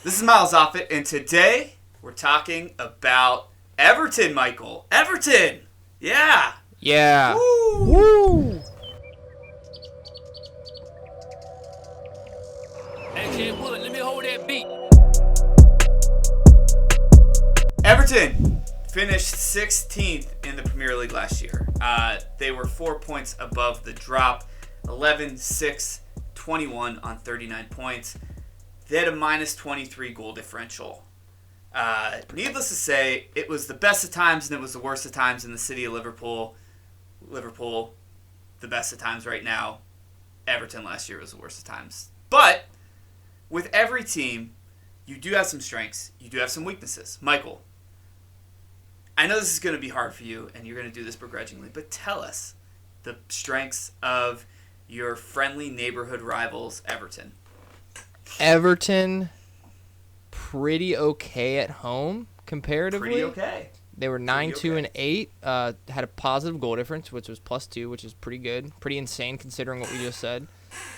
This is Miles Offit, and today we're talking about Everton, Michael. Everton! Yeah! Yeah. Woo! Woo! AJ Wood, let me hold that beat. Everton finished 16th in the Premier League last year. They were 4 points above the drop, 11, 6, 21 on 39 points. They had a minus 23 goal differential. Needless to say, it was the best of times and it was the worst of times in the city of Liverpool. Liverpool, the best of times right now. Everton last year was the worst of times. But with every team, you do have some strengths. You do have some weaknesses. Michael, I know this is going to be hard for you and you're going to do this begrudgingly, but tell us the strengths of your friendly neighborhood rivals, Everton. Everton, pretty okay at home comparatively. Pretty okay. They were 9-2 and 8. Had a positive goal difference, which was +2, which is pretty good. Pretty insane considering what we just said.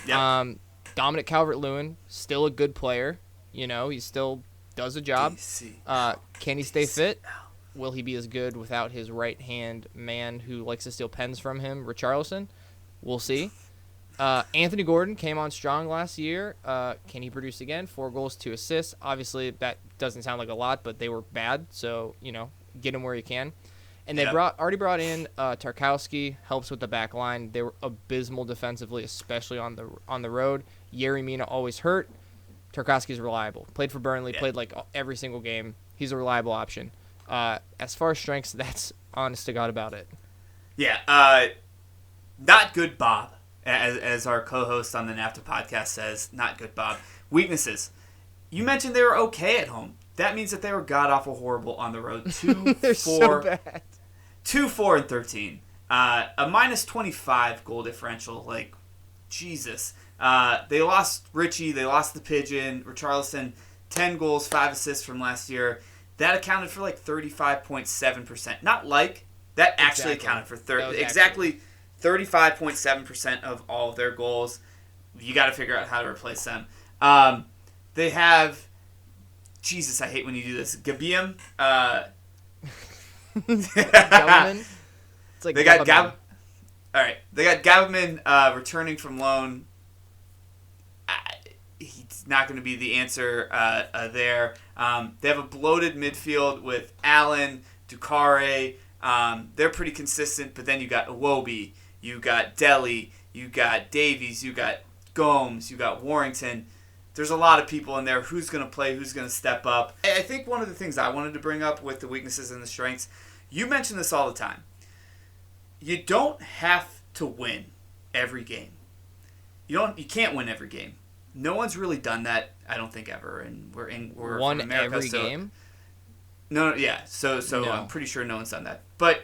Yep. Dominic Calvert-Lewin, still a good player. You know, he still does a job. Can he stay fit? Will he be as good without his right-hand man who likes to steal pens from him, Richarlison? We'll see. Anthony Gordon came on strong last year. Can he produce again? 4 goals, 2 assists. Obviously, that doesn't sound like a lot, but they were bad. So, get him where you can. And they already brought in Tarkowski, helps with the back line. They were abysmal defensively, especially on the road. Yerry Mina always hurt. Tarkowski's reliable. Played for Burnley, played like every single game. He's a reliable option. As far as strengths, that's honest to God about it. Yeah, not good, Bob. As our co-host on the NAFTA podcast says, not good, Bob. Weaknesses. You mentioned they were okay at home. That means that they were god-awful horrible on the road. 2-4. So bad. 2-4 and 13. A minus 25 goal differential. Like, Jesus. They lost Richie. They lost the Pigeon. Richarlison, 10 goals, 5 assists from last year. That accounted for like 35.7%. Not like. That actually accounted for 30. Exactly. 35.7% of all of their goals. You got to figure out how to replace them. They have, Jesus, I hate when you do this. Gabiam. Gableman? It's like they got All right, they got Gableman returning from loan. He's not going to be the answer there. They have a bloated midfield with Allen, Dukare. They're pretty consistent, but then you got Iwobi. You got Dele, you got Davies, you got Gomes, you got Warrington. There's a lot of people in there. Who's going to play? Who's going to step up? I think one of the things I wanted to bring up with the weaknesses and the strengths, you mention this all the time. You don't have to win every game. You can't win every game. No one's really done that, I don't think, ever. And we're won from America, every game? No, yeah. So No. I'm pretty sure no one's done that. But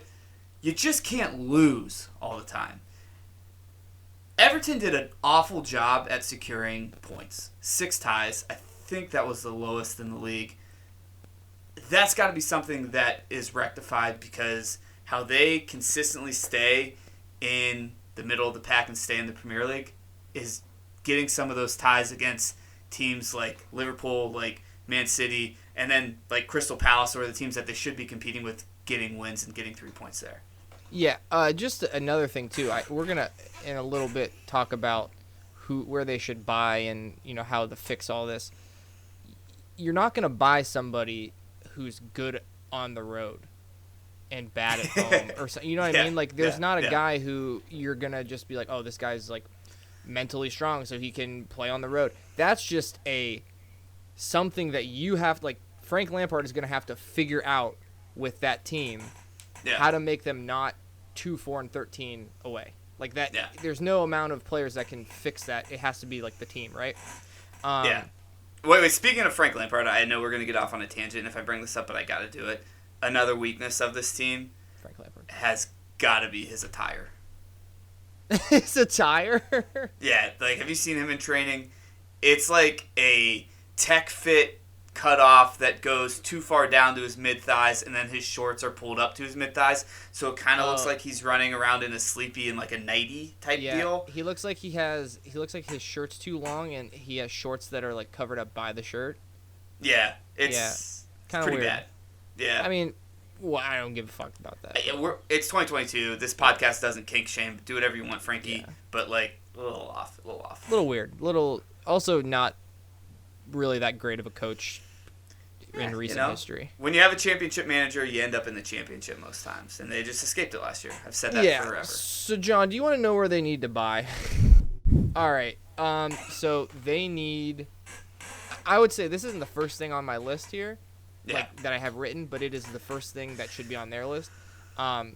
you just can't lose all the time. Everton did an awful job at securing points. 6 ties. I think that was the lowest in the league. That's got to be something that is rectified because how they consistently stay in the middle of the pack and stay in the Premier League is getting some of those ties against teams like Liverpool, like Man City, and then like Crystal Palace, or the teams that they should be competing with, getting wins and getting 3 points there. Yeah, just another thing too. We're gonna in a little bit talk about where they should buy and how to fix all this. You're not gonna buy somebody who's good on the road and bad at home, or so, you know what I mean? Like, there's not a guy who you're gonna just be like, oh, this guy's like mentally strong, so he can play on the road. That's just something that you have. Like, Frank Lampard is gonna have to figure out with that team. How to make them not 2-4 and 13 away. Like that. Yeah. There's no amount of players that can fix that. It has to be like the team, right? Wait. Speaking of Frank Lampard, I know we're going to get off on a tangent if I bring this up, but I got to do it. Another weakness of this team, Frank Lampard, has got to be his attire. His attire? Yeah. Like, have you seen him in training? It's like a tech fit cut off that goes too far down to his mid-thighs, and then his shorts are pulled up to his mid-thighs, so it kind of looks like he's running around in a sleepy and like a nightie type deal. He looks like his shirt's too long and he has shorts that are like covered up by the shirt. Yeah, it's kind of pretty weird. bad. Yeah. I mean, well, I don't give a fuck about that. It's 2022. This podcast doesn't kink shame. Do whatever you want, Frankie. Yeah. But, like, a little off. A little weird. Also not really that great of a coach in recent history. When you have a championship manager, you end up in the championship most times. And they just escaped it last year. I've said that forever. So, John, do you want to know where they need to buy? All right. So they need... I would say this isn't the first thing on my list here that I have written, but it is the first thing that should be on their list. So I'm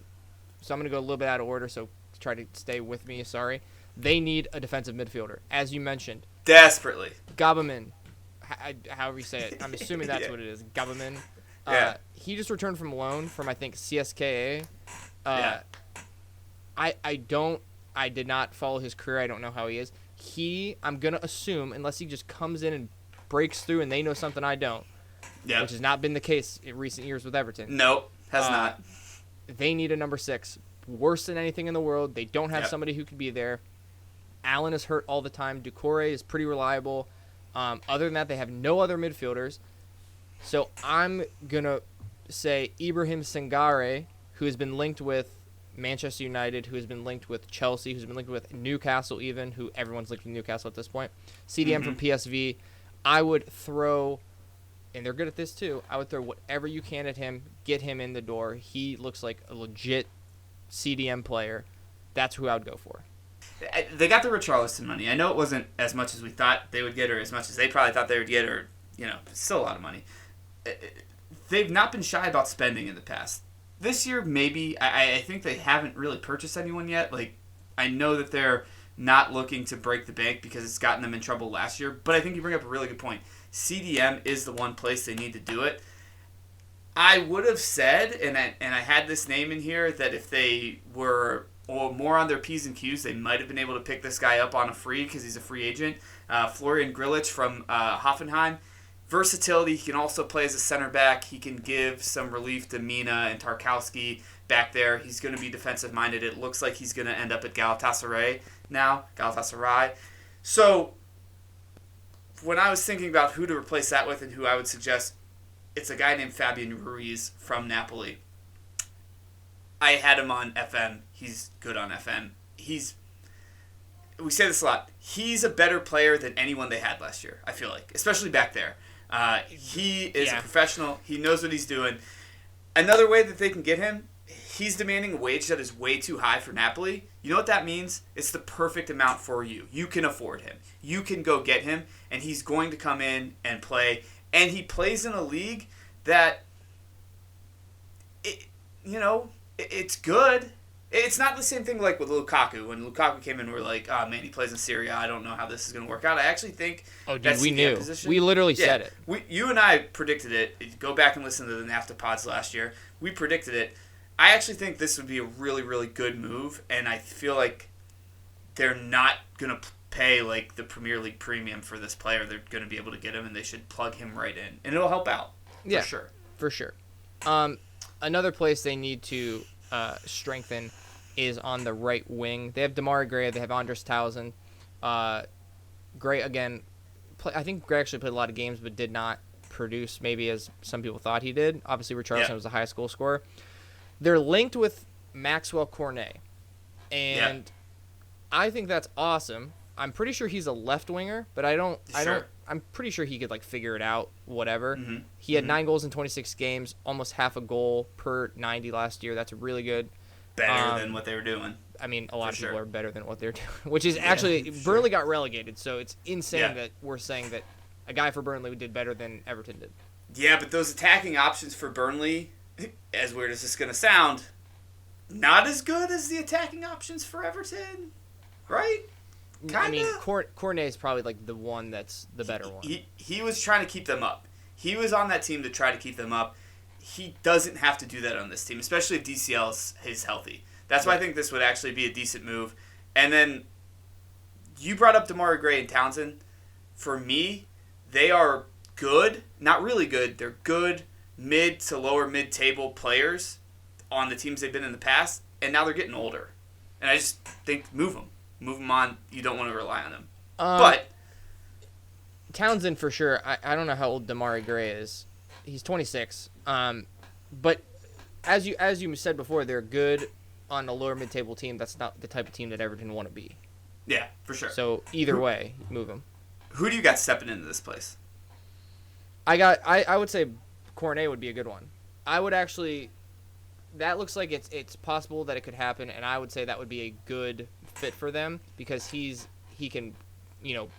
going to go a little bit out of order, so try to stay with me. Sorry. They need a defensive midfielder, as you mentioned. Desperately. Gabaman, however you say it. I'm assuming that's what it is. Gabaman. He just returned from loan from, I think, CSKA. I did not follow his career. I don't know how he is. I'm going to assume, unless he just comes in and breaks through and they know something I don't, which has not been the case in recent years with Everton. Nope, has not. They need a number 6. Worse than anything in the world. They don't have somebody who could be there. Allen is hurt all the time. Doucouré is pretty reliable. Other than that, they have no other midfielders. So I'm going to say Ibrahim Sangare, who has been linked with Manchester United, who has been linked with Chelsea, who's been linked with Newcastle even, who everyone's linked with Newcastle at this point. CDM from PSV. I would throw, and they're good at this too, I would throw whatever you can at him, get him in the door. He looks like a legit CDM player. That's who I would go for. They got the Richarlison money. I know it wasn't as much as we thought they would get, or as much as they probably thought they would get, or, it's still a lot of money. They've not been shy about spending in the past. This year, maybe. I think they haven't really purchased anyone yet. Like, I know that they're not looking to break the bank because it's gotten them in trouble last year, but I think you bring up a really good point. CDM is the one place they need to do it. I would have said, and I had this name in here, that if they were more on their P's and Q's, they might have been able to pick this guy up on a free because he's a free agent. Florian Grillitsch from Hoffenheim. Versatility, he can also play as a center back. He can give some relief to Mina and Tarkowski back there. He's going to be defensive-minded. It looks like he's going to end up at Galatasaray now. So when I was thinking about who to replace that with and who I would suggest, it's a guy named Fabian Ruiz from Napoli. I had him on FM. He's good on FM. We say this a lot. He's a better player than anyone they had last year, I feel like, especially back there. He is a professional. He knows what he's doing. Another way that they can get him, he's demanding a wage that is way too high for Napoli. You know what that means? It's the perfect amount for you. You can afford him. You can go get him, and he's going to come in and play. And he plays in a league that, it's good. It's not the same thing like with Lukaku. When Lukaku came in, we were like, oh, man, he plays in Serie A. I don't know how this is going to work out. I actually think we knew. We literally said it. You and I predicted it. Go back and listen to the NAFTA pods last year. We predicted it. I actually think this would be a really, really good move, and I feel like they're not going to pay like the Premier League premium for this player. They're going to be able to get him, and they should plug him right in. And it'll help out, for sure. Another place they need to strengthen is on the right wing. They have Damari Gray. They have Andres Townsend. Gray, again, I think Gray actually played a lot of games but did not produce maybe as some people thought he did. Obviously, Richarlison was the highest goal scorer. They're linked with Maxwell Cornet, and I think that's awesome. I'm pretty sure he's a left winger, but I'm pretty sure he could figure it out, whatever. Mm-hmm. He had 9 goals in 26 games, almost half a goal per 90 last year. That's really good. Better than what they were doing. I mean, a lot of people are better than what they're doing, which is actually Burnley got relegated, so it's insane that we're saying that a guy for Burnley did better than Everton did. Yeah, but those attacking options for Burnley, as weird as this is going to sound, not as good as the attacking options for Everton, right? Kinda. I mean, Cornet is probably the one that's the better one. He was trying to keep them up. He was on that team to try to keep them up. He doesn't have to do that on this team, especially if DCL is healthy. That's why I think this would actually be a decent move. And then you brought up Damari Gray and Townsend. For me, they are good, not really good. They're good mid to lower mid-table players on the teams they've been in the past, and now they're getting older. And I just think move them on. You don't want to rely on them. But Townsend for sure. I don't know how old Damari Gray is. He's 26. But as you said before, they're good on a lower mid-table team. That's not the type of team that Everton want to be. Yeah, for sure. So either way, move them. Who do you got stepping into this place? I would say Cornet would be a good one. I would actually. That looks like it's possible that it could happen, and I would say that would be a good fit for them because he can,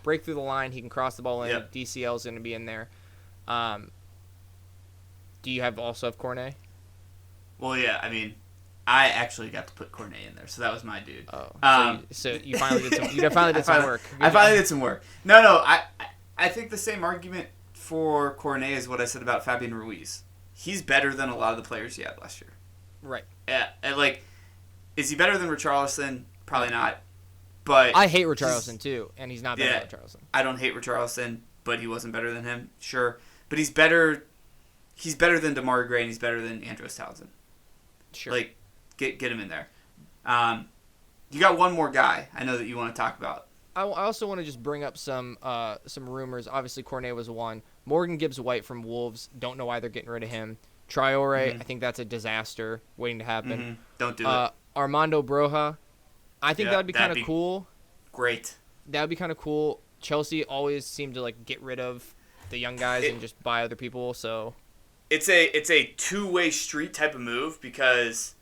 break through the line. He can cross the ball in. Yep. DCL is going to be in there. Do you also have Cornet? Well, yeah. I mean, I actually got to put Cornet in there, so that was my dude. Oh, so you finally did some. You finally did some work. I finally did some work. No. I think the same argument for Cornet is what I said about Fabian Ruiz. He's better than a lot of the players he had last year. Right. Yeah, and is he better than Richarlison? Probably not. But I hate Richarlison too, and he's not better than Richarlison. I don't hate Richarlison, but he wasn't better than him. Sure, but he's better. He's better than Damari Gray, and he's better than Andros Townsend. Sure. Get him in there. You got one more guy I know that you want to talk about. I also want to just bring up some rumors. Obviously, Cornet was one. Morgan Gibbs-White from Wolves. Don't know why they're getting rid of him. Traore, I think that's a disaster waiting to happen. Mm-hmm. Don't do it. Armando Broja, I think that would be kind of cool. Great. That would be kind of cool. Chelsea always seem to get rid of the young guys and just buy other people. So it's a two-way street type of move because,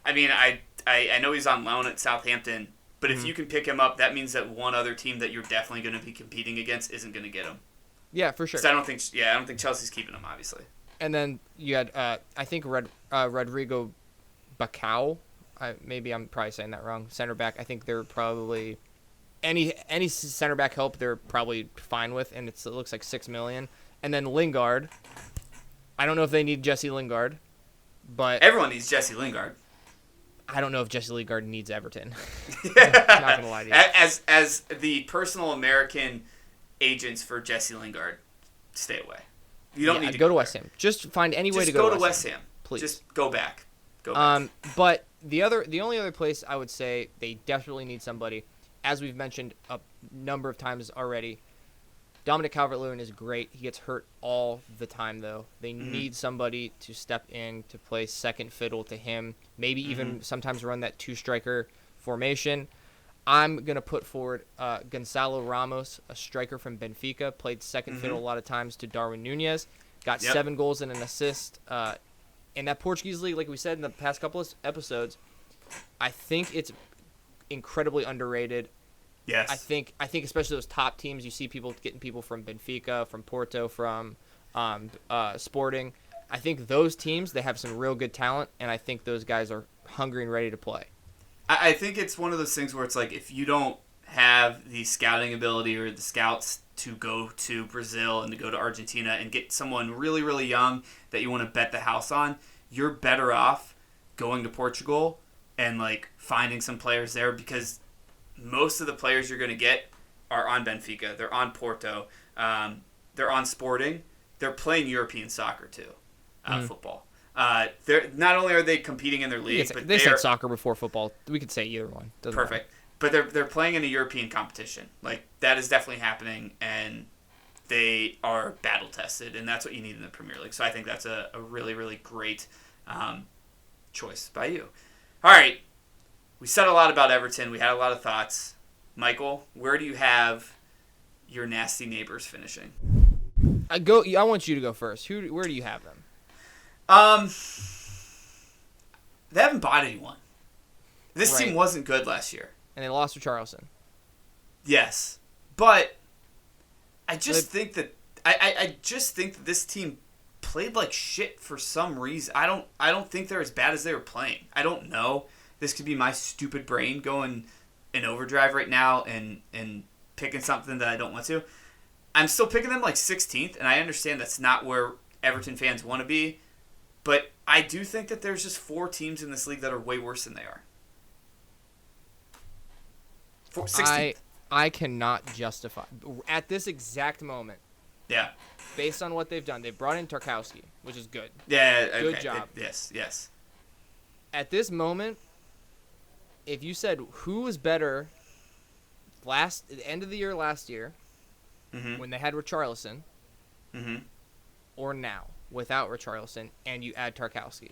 I mean, I know he's on loan at Southampton, but if you can pick him up, that means that one other team that you're definitely going to be competing against isn't going to get him. Yeah, for sure. I don't think Chelsea's keeping him, obviously. And then you had, I think, Rodrigo Bacau. Maybe I'm probably saying that wrong. Center back. I think they're probably any center back help they're probably fine with, and it looks like $6 million. And then Lingard. I don't know if they need Jesse Lingard, but everyone needs Jesse Lingard. I don't know if Jesse Lingard needs Everton. I'm not gonna lie to you. As the personal American agents for Jesse Lingard, stay away. You don't need to go to West Ham. Just find any way to go to West Ham. Please. Just go back. Go back. But the only other place I would say they desperately need somebody, as we've mentioned a number of times already, Dominic Calvert-Lewin is great. He gets hurt all the time, though. They need somebody to step in to play second fiddle to him, maybe even sometimes run that two-striker formation. I'm going to put forward Gonzalo Ramos, a striker from Benfica, played second fiddle a lot of times to Darwin Nunez, got 7 goals and an assist. In that Portuguese league, like we said in the past couple of episodes, I think it's incredibly underrated. Yes. I think especially those top teams, you see people getting people from Benfica, from Porto, from Sporting. I think those teams, they have some real good talent, and I think those guys are hungry and ready to play. I think it's one of those things where it's like if you don't have the scouting ability or the scouts to go to Brazil and to go to Argentina and get someone really, really young that you want to bet the house on, you're better off going to Portugal and finding some players there because most of the players you're going to get are on Benfica. They're on Porto. They're on Sporting. They're playing European soccer too, football. They're not only are they competing in their league, but they said soccer before football. We could say either one. Doesn't perfect. matter. But they're playing in a European competition. That is definitely happening, and they are battle tested, and that's what you need in the Premier League. So I think that's a really, really great choice by you. All right, we said a lot about Everton. We had a lot of thoughts. Michael, where do you have your nasty neighbors finishing? I want you to go first. Where do you have them? They haven't bought anyone. This team wasn't good last year. And they lost to Richarlison. Yes. But I just think that this team played like shit for some reason. I don't think they're as bad as they were playing. I don't know. This could be my stupid brain going in overdrive right now and picking something that I don't want to. I'm still picking them 16th, and I understand that's not where Everton fans want to be. But I do think that there's just 4 teams in this league that are way worse than they are. 16th. I cannot justify at this exact moment. Yeah. Based on what they've done, they've brought in Tarkowski, which is good. Yeah. Okay. Good job. Yes. At this moment, if you said who was better at the end of the year last year, when they had Richarlison, Mm-hmm. or now without Richarlison, and you add Tarkowski.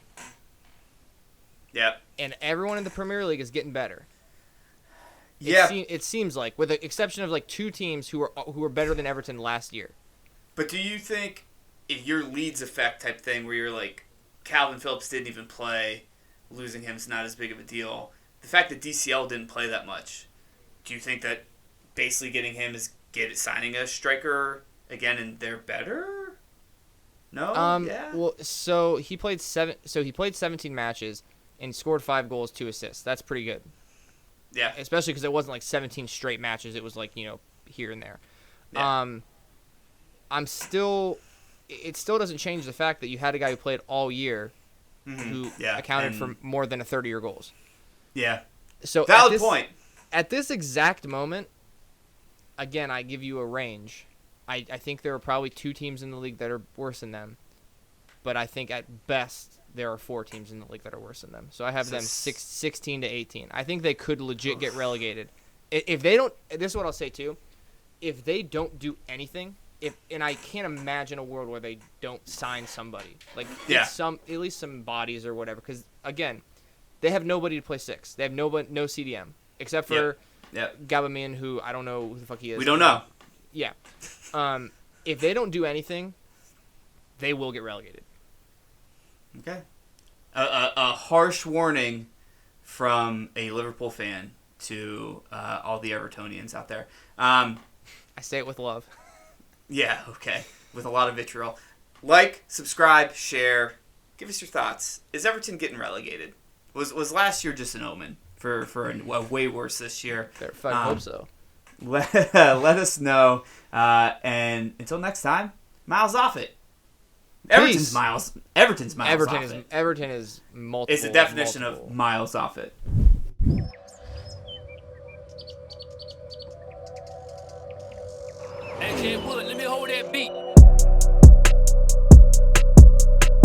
Yeah. And everyone in the Premier League is getting better. Yeah. It seems like, with the exception of like 2 teams who were better than Everton last year. But do you think if your Leeds effect type thing where you're like, Calvin Phillips didn't even play, losing him is not as big of a deal. The fact that DCL didn't play that much, do you think that basically getting him is signing a striker again and they're better? No? Yeah. Well, so he played 17 matches and scored 5 goals, 2 assists. That's pretty good. Yeah. Especially because it wasn't like 17 straight matches. It was like, here and there. Yeah. It still doesn't change the fact that you had a guy who played all year who accounted for more than a third of your goals. Yeah. So valid point. At this exact moment, again, I give you a range. I think there are probably 2 teams in the league that are worse than them. But I think at best there are 4 teams in the league that are worse than them. So I have them 16 to 18. I think they could legit get relegated. If they don't, this is what I'll say too. If they don't do anything, and I can't imagine a world where they don't sign somebody, like at least some bodies or whatever. Because again, they have nobody to play 6. They have no CDM except for Gabamon, who I don't know who the fuck he is. We don't know. Yeah. If they don't do anything, they will get relegated. Okay. A harsh warning from a Liverpool fan to all the Evertonians out there. I say it with love. Yeah, okay. With a lot of vitriol. Like, subscribe, share. Give us your thoughts. Is Everton getting relegated? Was last year just an omen for a way worse this year? I hope so. Let us know. And until next time, miles off it. Everton's miles off it. Everton is multiple. It's the definition of miles off it. AJ Bullet, let me hold that beat.